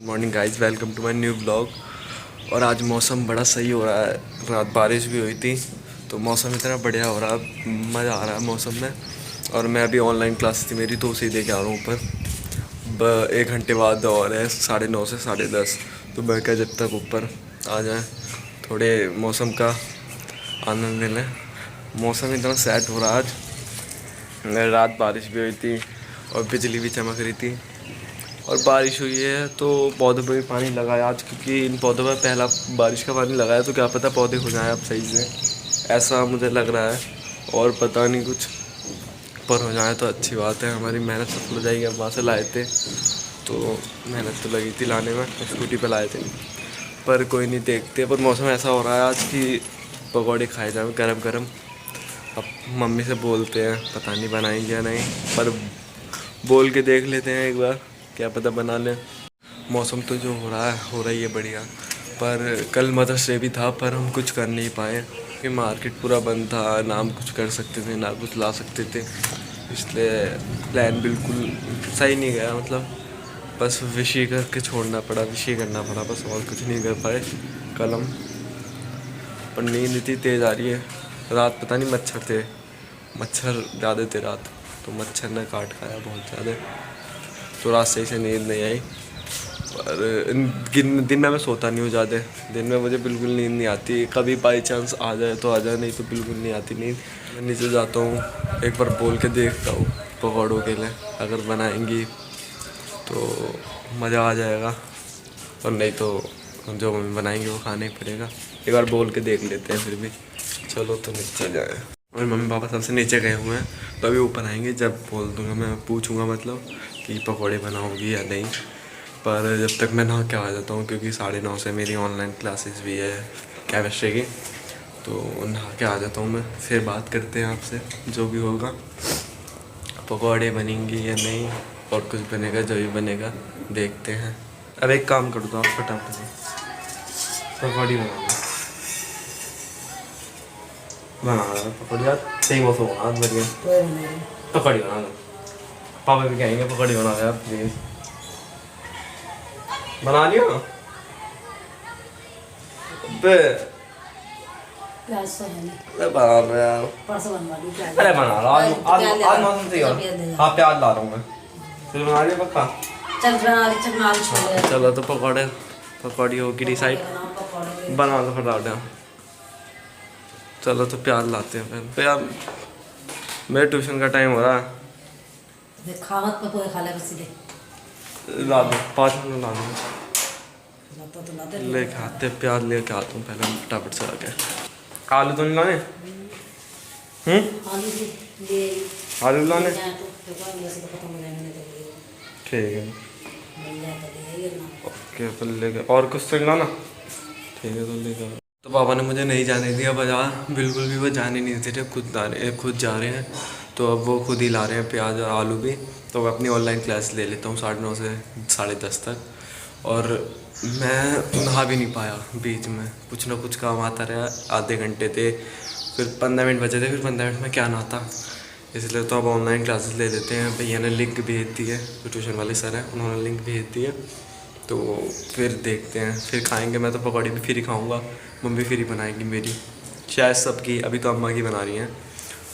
Morning guys, welcome to my new blog. और आज मौसम बड़ा सही हो रहा है। रात बारिश भी हुई थी तो मौसम इतना बढ़िया हो रहा है, मज़ा आ रहा है मौसम में। और मैं अभी ऑनलाइन क्लास थी मेरी तो उसे दे के आ रहा हूँ ऊपर। 1 घंटे बाद और है 9:30 से 10:30। तो मैं क्या जब तक ऊपर आ जाए थोड़े मौसम का आनंद ले लें। मौसम इतना सेट हो रहा है आज। रात बारिश भी हुई थी और बिजली भी चमक रही थी और बारिश हुई है तो पौधों पे भी पानी लगाया आज, क्योंकि इन पौधों पर पहला बारिश का पानी लगाया तो क्या पता पौधे हो जाएं अब सही से, ऐसा मुझे लग रहा है। और पता नहीं कुछ पर हो जाए तो अच्छी बात है, हमारी मेहनत सफल हो जाएगी। अब वहाँ से लाए थे तो मेहनत तो लगी थी लाने में, स्कूटी पर लाए थे, पर कोई नहीं, देखते। पर मौसम ऐसा हो रहा है आज कि पकौड़े खाए जाए गरम गरम। अब मम्मी से बोलते हैं, पता नहीं बनाएंगे या नहीं, पर बोल के देख लेते हैं एक बार, क्या पता बना लें। मौसम तो जो हो रही है बढ़िया। पर कल मदर्स डे भी था पर हम कुछ कर नहीं पाए क्योंकि मार्केट पूरा बंद था, ना हम कुछ कर सकते थे ना कुछ ला सकते थे, इसलिए प्लान बिल्कुल सही नहीं गया। मतलब बस विश ही करके छोड़ना पड़ा, विश ही करना पड़ा बस, और कुछ नहीं कर पाए कल हम। पर नींद इतनी तेज़ आ रही है, रात पता नहीं मच्छर थे, मच्छर ज़्यादा थे रात, तो मच्छर ने काट खाया बहुत ज़्यादा, तो रात सही से नींद नहीं आई। पर दिन में मैं सोता नहीं हूँ ज़्यादा, दिन में मुझे बिल्कुल नींद नहीं आती। कभी बाई चांस आ जाए तो आ जाए, नहीं तो बिल्कुल नहीं आती नींद। मैं नीचे जाता हूँ, एक बार बोल के देखता हूँ पकौड़ों के लिए, अगर बनाएंगी तो मज़ा आ जाएगा, और नहीं तो जो मम्मी बनाएंगे वो खाना ही पड़ेगा। एक बार बोल के देख लेते हैं फिर भी। चलो तो नीचे जाए, और मम्मी पापा सबसे नीचे गए हुए हैं तो अभी ऊपर आएंगे, जब बोल दूँगा मैं पूछूँगा मतलब कि पकौड़े बनाओगी या नहीं। पर जब तक मैं नहा के आ जाता हूँ, क्योंकि 9:30 से मेरी ऑनलाइन क्लासेस भी है केमिस्ट्री की, तो नहा के आ जाता हूँ मैं, फिर बात करते हैं आपसे जो भी होगा, पकौड़े बनेंगे या नहीं, और कुछ बनेगा जो भी बनेगा देखते हैं। अब एक काम कर दो आप, फटाफट से पकौड़ी बना दो पकौड़ी यार, सही मौसम होगा आज बढ़िया, पकौड़ी बना दो। पापा भी कहेंगे पकौड़ी बना दो यार प्लीज़, बना लियो ना। बे अरे बना लो यार, अरे बना लो आज, आज मौसम सही हो, हाँ प्याज ला रहा हूँ मैं, फिर बना लियो पक्का। चलो तो पकौड़ी होगी डिसाइड, बना लो फटाफट। चलो तो प्याज लाते हैं फिर यार, मेरे ट्यूशन का टाइम हो रहा है। ला दो 5 मिनट ला दो, लेके आते प्याज, लेके आता हूँ पहले फटाफट से आके। आलू तो नहीं लाने? आलू लाने, ठीक है ओके, तो लेके, और कुछ तो नहीं लाना, ठीक है तो लेके। तो पापा ने मुझे नहीं जाने दिया बाजार, बिल्कुल भी वो जाने नहीं देते थे, खुद जा रहे हैं। तो अब वो खुद ही ला रहे हैं प्याज और आलू भी। तो मैं अपनी ऑनलाइन क्लास ले लेता हूँ 9:30 से 10:30 तक। और मैं नहा भी नहीं पाया, बीच में कुछ ना कुछ काम आता रहा, आधे घंटे थे, फिर 15 मिनट बचे थे, फिर 15 मिनट में क्या नहाता, इसलिए तो अब ऑनलाइन क्लासेस ले लेते हैं। भैया ने लिंक भेज दी है, जो ट्यूशन वाले सर हैं उन्होंने लिंक भेज दी है, तो फिर देखते हैं, फिर खाएंगे। मैं तो पकौड़ी भी फ्री खाऊंगा, मम्मी फ्री बनाएगी मेरी, शायद सबकी, अभी तो अम्मा की बना रही हैं।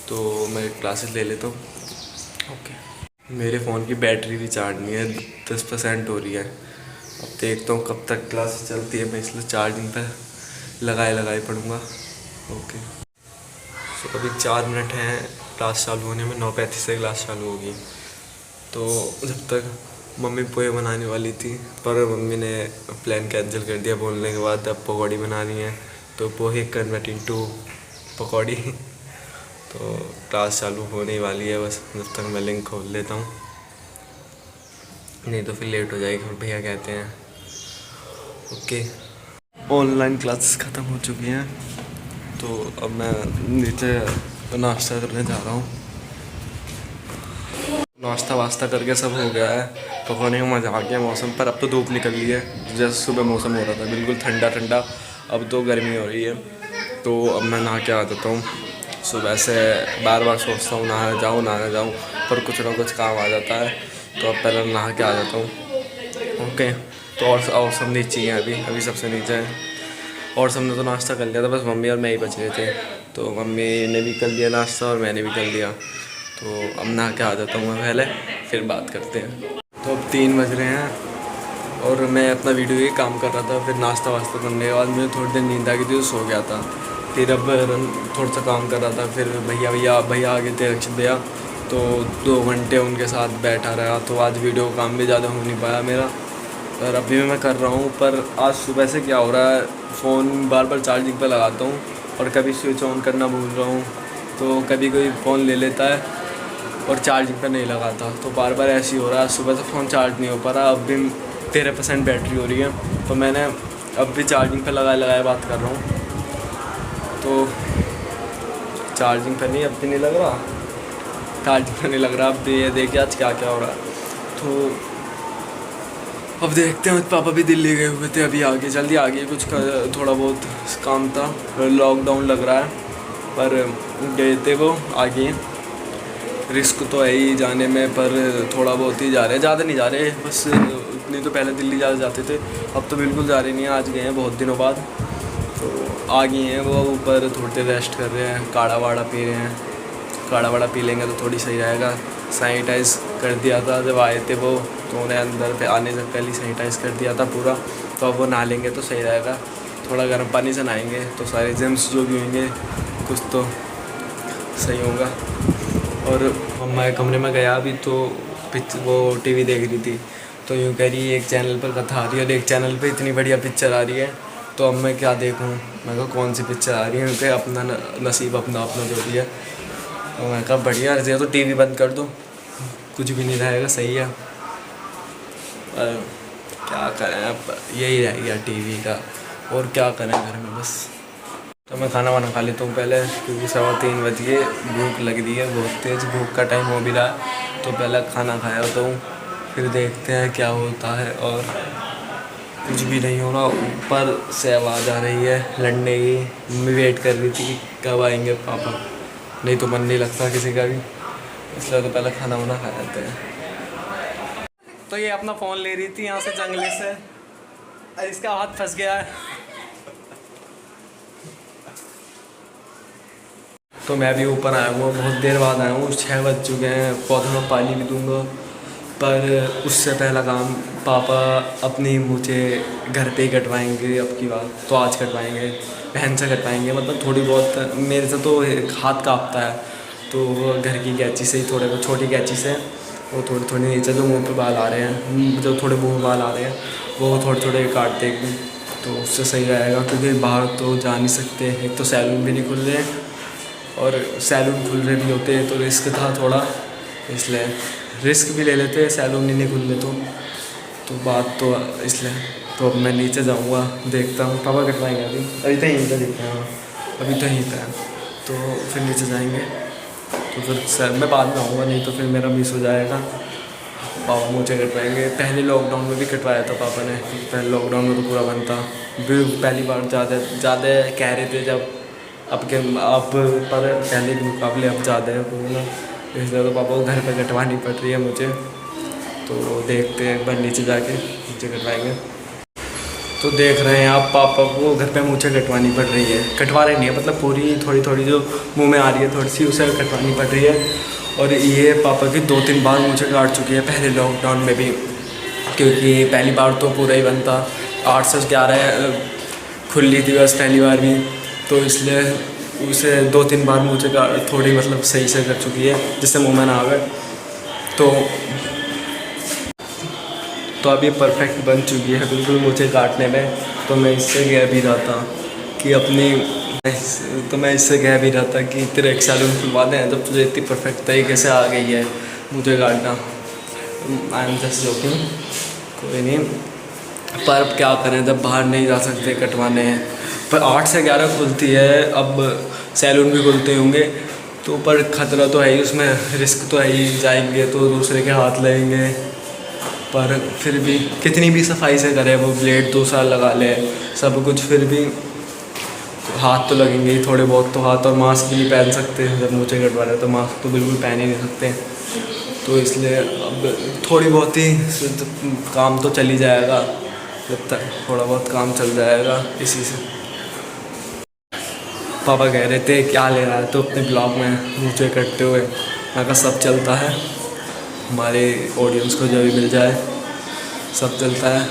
तो मैं क्लासेस ले लेता हूँ। ओके, मेरे फ़ोन की बैटरी भी चार्ज नहीं है, 10% हो रही है। अब देखता हूँ कब तक क्लास चलती है, मैं इसलिए चार्जिंग पर लगाए पढ़ूँगा। ओके, तो अभी 4 मिनट हैं क्लास चालू होने में, 9:35 से क्लास चालू होगी। तो जब तक मम्मी पोहे बनाने वाली थी, पर मम्मी ने प्लान कैंसिल कर दिया बोलने के बाद, अब पकौड़ी बना रही हैं, तो पोहे कन्वर्ट इनटू पकौड़ी। तो क्लास चालू होने वाली है, बस जब तक मैं लिंक खोल लेता हूँ, नहीं तो फिर लेट हो जाएगी, फिर भैया कहते हैं। ओके, ऑनलाइन क्लासेस ख़त्म हो चुकी हैं, तो अब मैं नीचे नाश्ता करने जा रहा हूँ। नाश्ता वास्ता करके सब हो गया है, पकौड़े में मज़ा आ गया मौसम पर। अब तो धूप निकल रही है, जैसे सुबह मौसम हो रहा था बिल्कुल ठंडा ठंडा, अब तो गर्मी हो रही है। तो अब मैं नहा के आ जाता हूँ। सुबह से बार बार सोचता हूँ नहाने जाऊँ, पर कुछ ना कुछ काम आ जाता है, तो अब पहले नहा के आ जाता हूँ। ओके, तो और सब नीचे ही हैं अभी सबसे नीचे हैं। और सबने तो नाश्ता कर लिया था, बस मम्मी और मैं ही बच रहे थे। तो मम्मी ने भी कर लिया नाश्ता और मैंने भी कर लिया। तो अब नहा के आ जाता हूँ मैं पहले, फिर बात करते हैं। तो अब 3 बज रहे हैं और मैं अपना वीडियो ही काम कर रहा था। फिर नाश्ता वास्ता करने के बाद मुझे थोड़ी देर नींद आ गई थी तो सो गया था। फिर अब थोड़ा सा काम कर रहा था। फिर भैया आ गए थे, रक्षित भैया। तो 2 घंटे उनके साथ बैठा रहा। तो आज वीडियो काम भी ज़्यादा हो नहीं पाया मेरा, और अभी भी मैं कर रहा हूँ। पर आज सुबह से क्या हो रहा है, फ़ोन बार बार चार्जिंग पर लगाता हूँ और कभी स्विच ऑन करना भूल रहा हूँ। तो कभी कोई फ़ोन ले लेता है और चार्जिंग पर नहीं लगाता, तो बार बार ऐसे ही हो रहा है। सुबह से फ़ोन चार्ज नहीं हो पा रहा। अब भी 13% बैटरी हो रही है, तो मैंने अब भी चार्जिंग पर लगाए बात कर रहा हूँ। तो चार्जिंग पर नहीं, अब भी नहीं लग रहा, चार्जिंग पर नहीं लग रहा। अब ये देखिए आज क्या क्या हो रहा है। तो अब देखते हैं। पापा भी दिल्ली गए हुए थे, अभी आगे जल्दी आ गए। कुछ थोड़ा बहुत काम था, लॉकडाउन लग रहा है, पर गए थे वो आगे। रिस्क तो है ही जाने में, पर थोड़ा बहुत ही जा रहे हैं, ज़्यादा नहीं जा रहे बस। नहीं तो पहले दिल्ली जाते थे, अब तो बिल्कुल जा रहे नहीं हैं। आज गए हैं बहुत दिनों बाद, तो आ गए हैं वो ऊपर। थोड़ी देर रेस्ट कर रहे हैं, काढ़ा वाड़ा पी रहे हैं। काढ़ा वाड़ा पी लेंगे तो थोड़ी सही रहेगा। सैनिटाइज़ कर दिया था जब आए थे वो, तो उन्हें अंदर पे आने से पहले सैनिटाइज़ कर दिया था पूरा। तो अब वो नहा लेंगे तो सही रहेगा। थोड़ा गर्म पानी से नहाएंगे तो सारे जर्म्स जो भी होंगे कुछ तो सही होगा। और मैं कमरे में गया अभी, तो वो टीवी देख रही थी। तो यूँ कह रही एक चैनल पर कथा आ रही है और एक चैनल पर इतनी बढ़िया पिक्चर आ रही है। तो अब मैं क्या देखूँ, मैं कहा कौन सी पिक्चर आ रही है, क्योंकि अपना नसीब अपना जो भी है। तो मैं कहा बढ़िया है तो टीवी बंद कर दो, कुछ भी नहीं रहेगा, सही है। पर क्या करें, अब यही रह गया टीवी का, और क्या करें घर में बस। तो मैं खाना वाना खा लेता हूँ पहले, क्योंकि 3:15 बज गए, भूख लग रही है बहुत तेज़, भूख का टाइम हो भी रहा है। तो पहले खाना खाया होता हूँ, फिर देखते हैं क्या होता है। और कुछ भी नहीं हो रहा। ऊपर से आवाज़ आ रही है लड़ने की, मम्मी वेट कर रही थी कि कब आएंगे पापा, नहीं तो मन नहीं लगता किसी का भी, इसलिए तो पहले खाना वाना खा लेते हैं। तो ये अपना फ़ोन ले रही थी यहाँ से जंगले से, और इसका हाथ फंस गया है। तो मैं भी ऊपर आया हूँ, बहुत देर बाद आया हूँ, 6 बज चुके हैं। पौधों में पानी भी दूँगा, पर उससे पहला काम पापा अपनी मूछे घर पे ही कटवाएंगे। अब की बात तो आज कटवाएंगे, बहन से कटवाएंगे। मतलब थोड़ी बहुत, मेरे से तो हाथ काँपता है, तो वो घर की कैंची से ही, थोड़े बहुत छोटी कैंची से वो थोड़ी नीचे जो मुंह पे बाल आ रहे हैं, जो थोड़े मुंह में बाल आ रहे हैं, वो थोड़े काट देंगे तो उससे सही रहेगा। क्योंकि बाहर तो जा नहीं सकते, एक तो सैलून भी नहीं खुल रहे हैं, और सैलून खुल रहे भी होते हैं तो रिस्क था थोड़ा, इसलिए रिस्क भी ले लेते हैं, सैलून नहीं खुल रहे तो बात तो इसलिए। तो अब मैं नीचे जाऊंगा, देखता हूँ पापा कटवाएंगे। अभी तो यहीं पर दिखते हैं, अभी तो यहीं पर है, तो फिर नीचे जाएंगे। तो फिर मैं बाद में आऊँगा, नहीं तो फिर मेरा मिस हो जाएगा। पापा मुझे कटवाएंगे। पहले लॉकडाउन में भी कटवाया था पापा ने, पहले लॉकडाउन में तो पूरा बंद था। पहली बार ज़्यादा कह रहे थे जब, अब पर पहले के मुकाबले अब ज़्यादा है कोरोना, इसलिए तो पापा को घर पे कटवानी पड़ रही है मुझे। तो देखते हैं, एक बार नीचे जाके नीचे कटवाएंगे। तो देख रहे हैं आप, पापा को घर पे मूछें कटवानी पड़ रही है, कटवा रही नहीं है, मतलब पूरी थोड़ी जो मुंह में आ रही है थोड़ी सी, उसे कटवानी पड़ रही है। और ये पापा की 2-3 बार मूछें काट चुकी है पहले लॉकडाउन में भी, क्योंकि पहली बार तो पूरा ही बंद था। 8 से 11 खुली थी बस पहली बार भी, तो इसलिए उसे 2-3 बार मूछें थोड़ी मतलब सही से कर चुकी है, जिससे मुँह में ना आवे। तो अब ये परफेक्ट बन चुकी है बिल्कुल मुझे काटने में। तो मैं इससे कह भी रहा था कि मैं इससे कह भी रहा था कि तेरे एक सैलून खुलवा दें, जब तुझे इतनी परफेक्ट तरीके से आ गई है मुझे काटना। आई एम जस्ट जोकिंग, कोई नहीं। पर अब क्या करें, जब बाहर नहीं जा सकते कटवाने हैं। पर 8 से 11 खुलती है, अब सैलून भी खुलते होंगे, तो पर ख़तरा तो है ही, उसमें रिस्क तो है ही, जाएंगे तो दूसरे के हाथ लगेंगे। पर फिर भी कितनी भी सफाई से करे वो, ब्लेड दूसरा लगा ले सब कुछ, फिर भी हाथ तो लगेंगे ही थोड़े बहुत तो हाथ। और मास्क भी नहीं पहन सकते, जब मुझे कटवा रहे तो मास्क तो बिल्कुल पहन ही नहीं सकते। तो इसलिए अब थोड़ी बहुत ही काम तो चल ही जाएगा, जब तक थोड़ा बहुत काम चल जाएगा इसी से। पापा कह रहे थे क्या ले रहा है तो अपने ब्लॉग में मुझे करते हुए, मैं कहा सब चलता है, हमारे ऑडियंस को जो भी मिल जाए सब चलता है,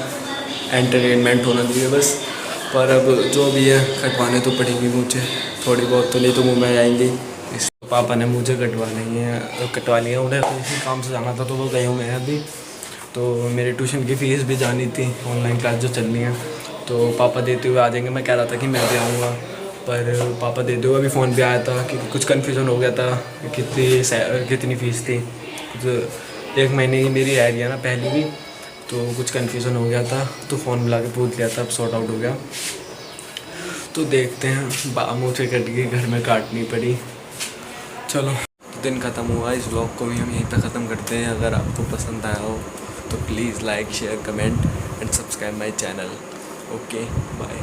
एंटरटेनमेंट होना चाहिए बस। पर अब जो भी है कटवाने तो पड़ेंगी मुझे थोड़ी बहुत, तो नहीं तो मुँह में आएंगी। इस पापा ने मुझे कटवा लिया, उन्हें किसी काम से जाना था तो वो गए हुए हैं अभी। तो मेरी ट्यूशन की फ़ीस भी जानी थी, ऑनलाइन क्लास जो चल रही है, तो पापा देते हुए आ जाएंगे। मैं कह रहा था कि मैं भी आऊँगा, पर पापा देते हुए अभी फ़ोन पे आया था कि कुछ कन्फ्यूज़न हो गया था, कितनी फ़ीस थी। कुछ 1 महीने की मेरी रह रही है ना पहले भी, तो कुछ कन्फ्यूज़न हो गया था, तो फ़ोन मिला के पूछ लिया था, अब सॉर्ट आउट हो गया। तो देखते हैं, मुझे कट गई, घर में काटनी पड़ी। चलो दिन ख़त्म हुआ, इस व्लॉग को भी हम यहीं तक ख़त्म करते हैं। अगर आपको पसंद आया हो तो please like share comment and subscribe my channel. Okay bye.